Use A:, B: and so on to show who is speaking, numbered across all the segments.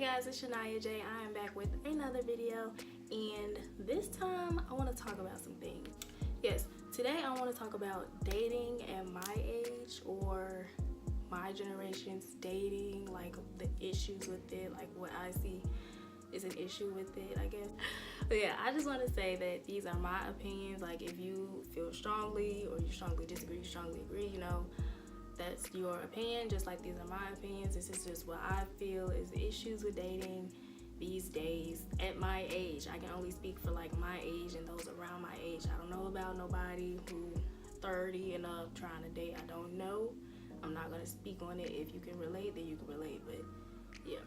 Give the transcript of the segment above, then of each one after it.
A: guys, it's ShaniaJayy. I am back with another video, and this time I want to talk about some things. Yes, today I want to talk about dating at my age or my generation's dating, like the issues with it, like what I see is an issue with it, I guess. But yeah, I just want to say that these are my opinions. Like, if you feel strongly or you strongly disagree, you strongly agree, you know, that's your opinion, just like these are my opinions. This is just what I feel is the issues with dating these days at my age. I can only speak for like my age and those around my age. I don't know about nobody who 30 and up trying to date. I don't know. I'm not gonna speak on it. If you can relate, then you can relate. But yeah.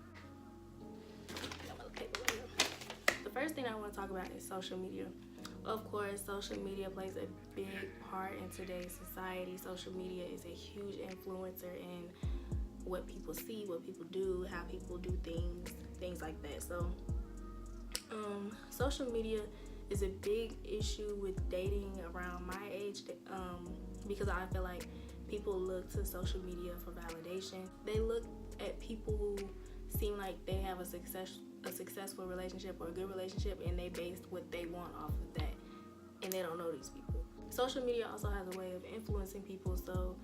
A: The first thing I want to talk about is social media. Of course, social media plays a big part in today's society. Social media is a huge influencer in what people see, what people do, how people do things like that. So, social media is a big issue with dating around my age, because I feel like people look to social media for validation. They look at people who seem like they have a successful relationship or a good relationship, and they base what they want off of that, and they don't know these people. Social media also has a way of influencing people, so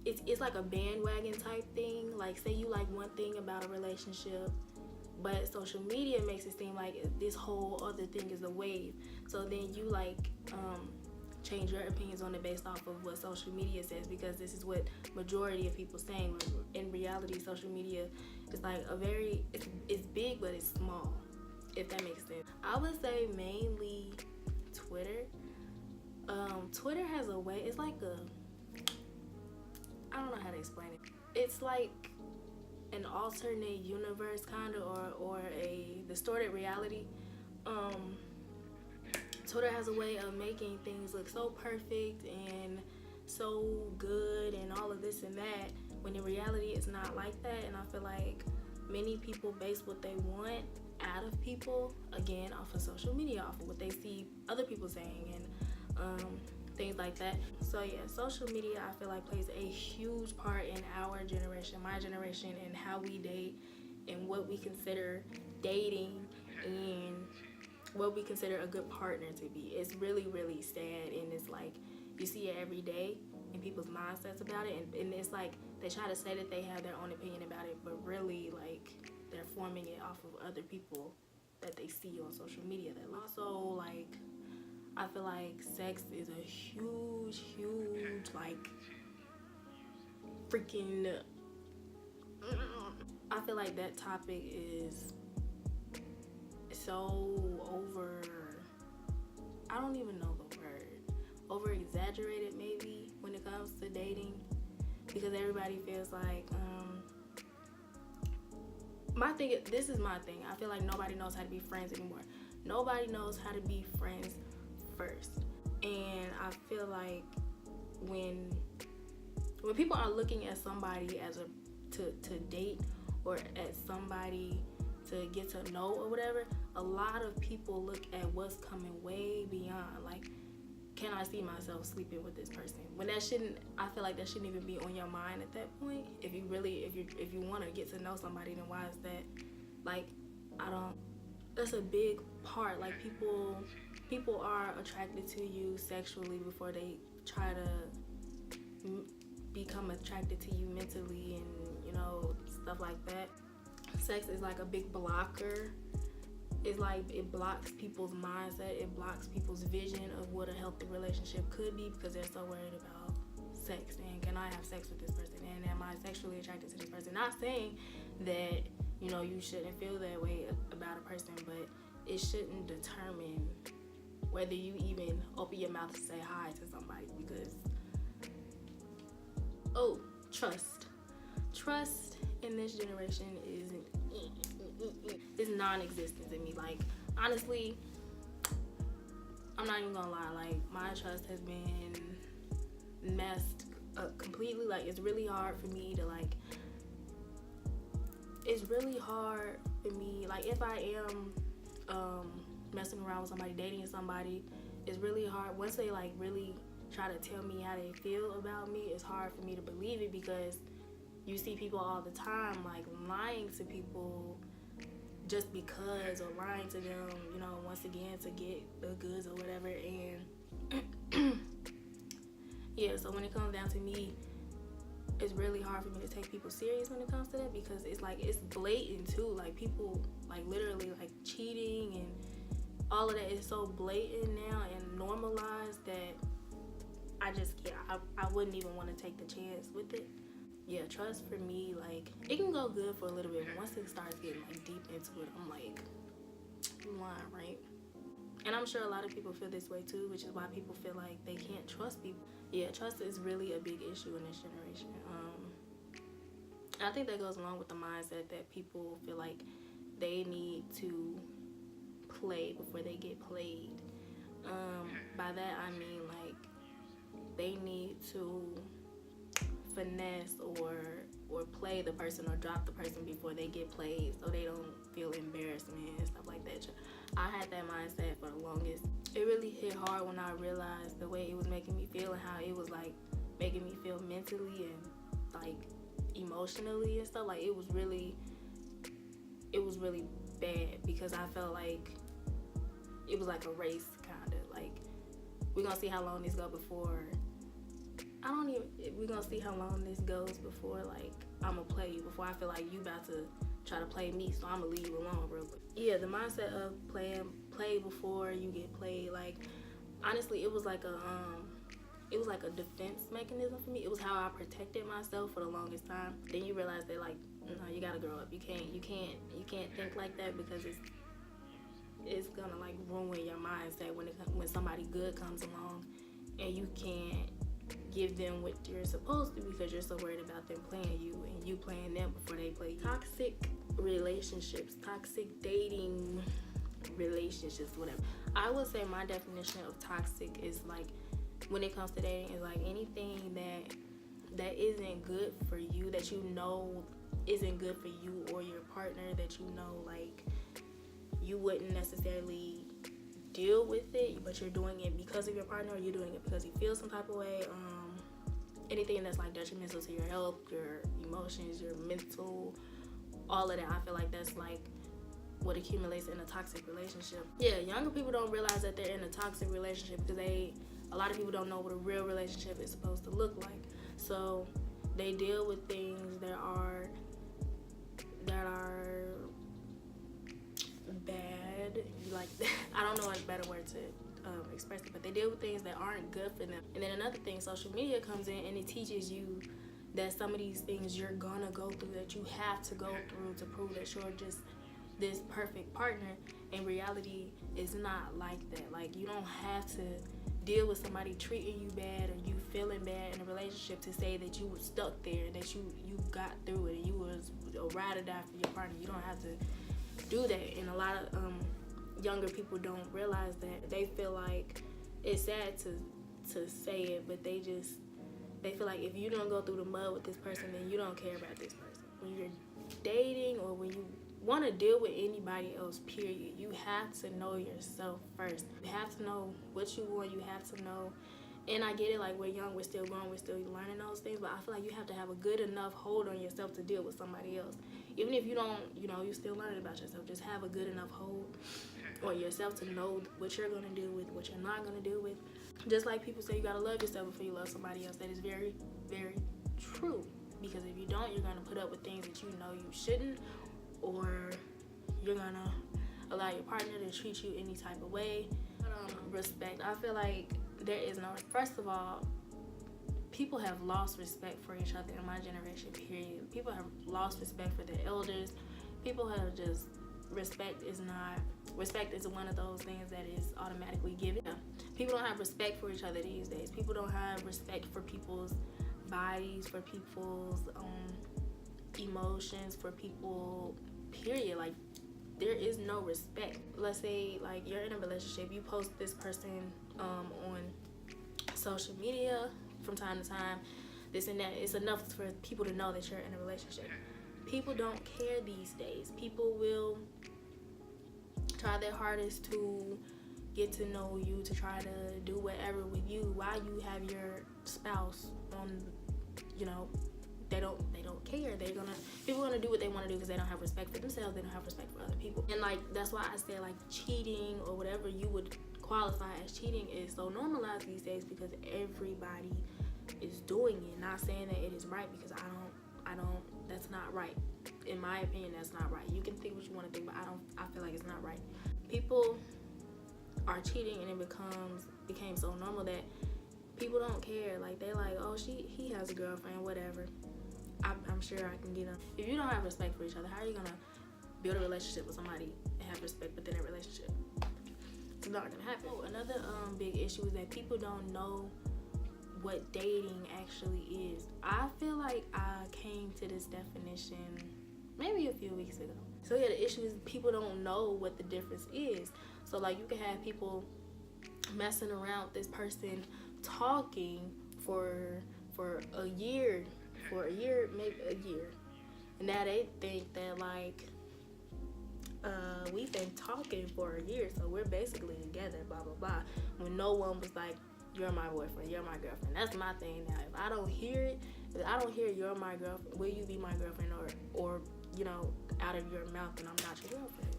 A: it's like a bandwagon type thing. Like, say you like one thing about a relationship, but social media makes it seem like this whole other thing is a wave, so then you like change your opinions on it based off of what social media says, because this is what majority of people saying. When in reality, social media is like it's big, but it's small, if that makes sense. I would say mainly Twitter. Twitter has a way, it's like I don't know how to explain it. It's like an alternate universe kind of, or a distorted reality. Twitter has a way of making things look so perfect and so good and all of this and that, when in reality it's not like that. And I feel like many people base what they want out of people, again, off of social media, off of what they see other people saying and things like that. So yeah, social media I feel like plays a huge part in our generation, my generation, and how we date and what we consider dating and what we consider a good partner to be. It's really, really sad, and it's like you see it every day in people's mindsets about it, and it's like they try to say that they have their own opinion about it, but really like they're forming it off of other people that they see on social media. That also, like, I feel like sex is a huge like freaking I feel like that topic is so over, I don't even know the word, over exaggerated maybe when it comes to dating, because everybody feels like this is my thing. I feel like nobody knows how to be friends anymore. Nobody knows how to be friends first. And I feel like when people are looking at somebody as to date, or at somebody to get to know or whatever, a lot of people look at what's coming way beyond, like, can I see myself sleeping with this person? When that shouldn't, I feel like that shouldn't even be on your mind at that point. If you want to get to know somebody, then why is that? Like, that's a big part. Like, people are attracted to you sexually before they try to become attracted to you mentally, and, you know, stuff like that. Sex is like a big blocker. It's like it blocks people's mindset. It blocks people's vision of what a healthy relationship could be, because they're so worried about sex and can I have sex with this person, and am I sexually attracted to this person? Not saying that, you know, you shouldn't feel that way about a person, but it shouldn't determine whether you even open your mouth to say hi to somebody, because trust in this generation is non-existent to me. Like, honestly, I'm not even gonna lie, like, my trust has been messed up completely. Like, it's really hard for me, like, if I am messing around with somebody, dating somebody, it's really hard. Once they like really try to tell me how they feel about me, it's hard for me to believe it, because you see people all the time like lying to people just because, or lying to them, you know, once again to get the goods or whatever. And yeah, so when it comes down to me, it's really hard for me to take people serious when it comes to that, because it's like, it's blatant too. Like, people like literally like cheating and all of that is so blatant now and normalized that I just can't. I wouldn't even want to take the chance with it. Yeah, trust for me, like, it can go good for a little bit, but once it starts getting like deep into it, I'm like, you lying, right? And I'm sure a lot of people feel this way too, which is why people feel like they can't trust people. Yeah, trust is really a big issue in this generation. I think that goes along with the mindset that people feel like they need to play before they get played. By that I mean like they need to finesse or play the person or drop the person before they get played, so they don't feel embarrassment and stuff like that. I had that mindset for the longest. It really hit hard when I realized the way it was making me feel and how it was like making me feel mentally and like emotionally and stuff. Like, it was really bad, because I felt like it was like a race, kind of like, we're gonna see how long this go before we're gonna see how long this goes before like I'm gonna play you, before I feel like you about to try to play me, so I'm gonna leave you alone real quick. Yeah, the mindset of play before you get played, like, honestly, it was like a defense mechanism for me. It was how I protected myself for the longest time. Then you realize that, like, no, you gotta grow up. You can't think like that, because it's gonna like ruin your mindset when somebody good comes along and you can't give them what you're supposed to, because you're so worried about them playing you and you playing them before they play you. Toxic relationships, toxic dating relationships, whatever. I would say my definition of toxic is like, when it comes to dating, is like anything that isn't good for you, that you know isn't good for you or your partner, that you know like you wouldn't necessarily deal with it, but you're doing it because of your partner, or you're doing it because you feel some type of way. Anything that's like detrimental to your health, your emotions, your mental, all of that, I feel like that's like what accumulates in a toxic relationship. Yeah, younger people don't realize that they're in a toxic relationship, because a lot of people don't know what a real relationship is supposed to look like. So they deal with things that are bad, like, I don't know a better word to express it, but they deal with things that aren't good for them. And then another thing, social media comes in and it teaches you that some of these things you're gonna go through, that you have to go through to prove that you're just this perfect partner. In reality, it's not like that. Like, you don't have to deal with somebody treating you bad or you feeling bad in a relationship to say that you were stuck there and that you got through it and you was a ride or die for your partner. You don't have to do that. And a lot of younger people don't realize that. They feel like, it's sad to say it, but they feel like if you don't go through the mud with this person, then you don't care about this person. When you're dating, or when you want to deal with anybody else, period, you have to know yourself first. You have to know what you want. You have to know, and I get it, like, we're young, we're still growing, we're still learning those things, but I feel like you have to have a good enough hold on yourself to deal with somebody else. Even if you don't, you're still learning about yourself, just have a good enough hold on yourself to know what you're going to deal with, what you're not going to deal with. Just like people say you got to love yourself before you love somebody else. That is very, very true. Because if you don't, you're going to put up with things that you know you shouldn't, or you're going to allow your partner to treat you any type of way. Respect. I feel like there is no, first of all, people have lost respect for each other in my generation, period. People have lost respect for their elders. People have just, respect is one of those things that is automatically given. People don't have respect for each other these days. People don't have respect for people's bodies, for people's emotions, for people, period. Like, there is no respect. Let's say, like, you're in a relationship, you post this person on social media from time to time, this and that. It's enough for people to know that you're in a relationship. People don't care these days. People will try their hardest to get to know you, to try to do whatever with you while you have your spouse on, they don't care. People gonna do what they want to do because they don't have respect for themselves. They don't have respect for other people. And like that's why I say like cheating or whatever you would qualify as cheating is so normalized these days because everybody is doing it. Not saying that it is right because I don't. That's not right. In my opinion, that's not right. You can think what you want to think, but I feel like it's not right. People are cheating and it became so normal that people don't care. Like they like, oh, he has a girlfriend, whatever. I'm sure I can get him. If you don't have respect for each other, how are you gonna build a relationship with somebody and have respect within a relationship? It's not gonna happen. Oh, another big issue is that people don't know what dating actually is. I feel like I came to this definition maybe a few weeks ago. So yeah, the issue is people don't know what the difference is. So like you can have people messing around with this person talking for a year, maybe a year, and now they think that like we've been talking for a year, so we're basically together, blah blah blah, when no one was like, you're my boyfriend, you're my girlfriend. That's my thing now. If I don't hear you're my girlfriend, will you be my girlfriend, or you know, out of your mouth, and I'm not your girlfriend.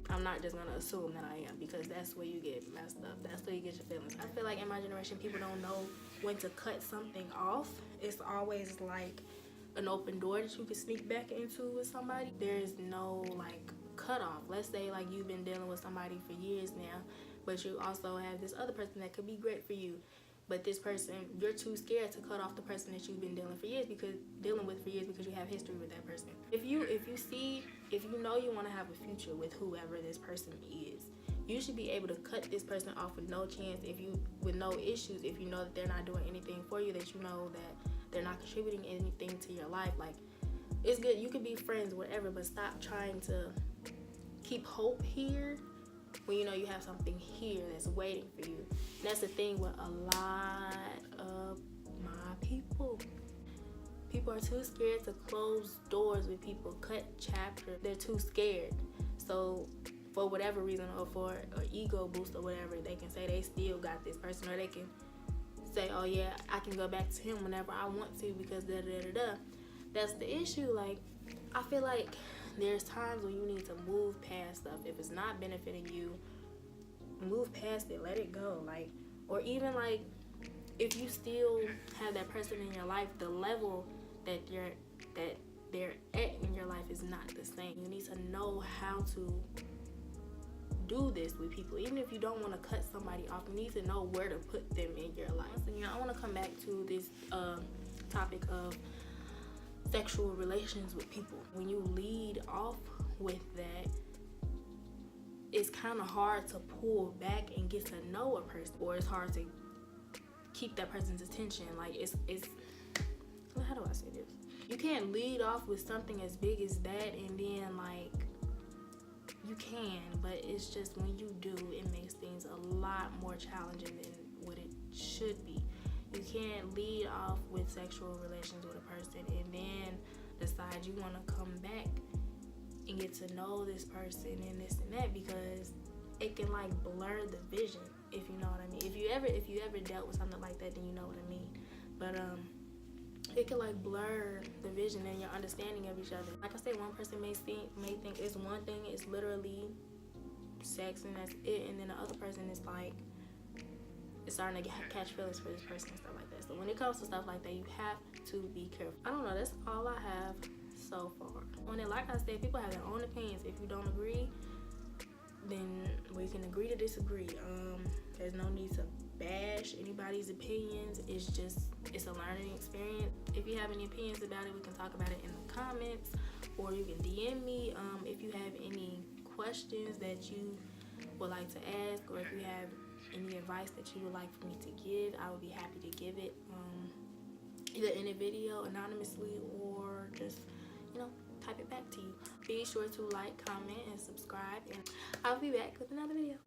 A: I'm not just gonna assume that I am, because that's where you get messed up. That's where you get your feelings. I feel like in my generation, people don't know when to cut something off. It's always like an open door that you can sneak back into with somebody. There's no like cutoff. Let's say like you've been dealing with somebody for years now, but you also have this other person that could be great for you. But this person, you're too scared to cut off the person that you've been dealing with for years because you have history with that person. If you know you want to have a future with whoever this person is, you should be able to cut this person off with no chance, with no issues, if you know that they're not doing anything for you, that you know that they're not contributing anything to your life. Like, it's good, you could be friends, whatever, but stop trying to keep hope here when you know you have something here that's waiting for you. And that's the thing with a lot of my people. People are too scared to close doors with people, cut chapters. They're too scared. So for whatever reason, or for an ego boost or whatever, they can say they still got this person, or they can say, oh yeah, I can go back to him whenever I want to because da da da da. That's the issue. Like, I feel like there's times when you need to move past stuff. If it's not benefiting you, move past it, let it go. Like, or even like, if you still have that person in your life, the level that they're at in your life is not the same. You need to know how to do this with people. Even if you don't want to cut somebody off, you need to know where to put them in your life. So, I want to come back to this topic of sexual relations with people. When you lead off with that, it's kind of hard to pull back and get to know a person, or it's hard to keep that person's attention. Like, it's how do I say this? You can't lead off with something as big as that, and then like, you can, but it's just when you do, it makes things a lot more challenging than what it should be. You can't lead off with sexual relations with a person and then decide you want to come back and get to know this person and this and that, because it can like blur the vision, if you know what I mean. If you ever dealt with something like that, then you know what I mean. But it can like blur the vision and your understanding of each other. Like I said, one person may think it's one thing, it's literally sex and that's it, and then the other person is like, it's starting to catch feelings for this person and stuff like that. So when it comes to stuff like that, you have to be careful. I don't know, that's all I have so far on it. Like I said, people have their own opinions. If you don't agree, then we can agree to disagree. There's no need to bash anybody's opinions. It's a learning experience. If you have any opinions about it, we can talk about it in the comments, or you can DM me if you have any questions that you would like to ask, or if you have any advice that you would like for me to give. I would be happy to give it, either in a video anonymously, or just type it back to you. Be sure to like, comment, and subscribe, and I'll be back with another video.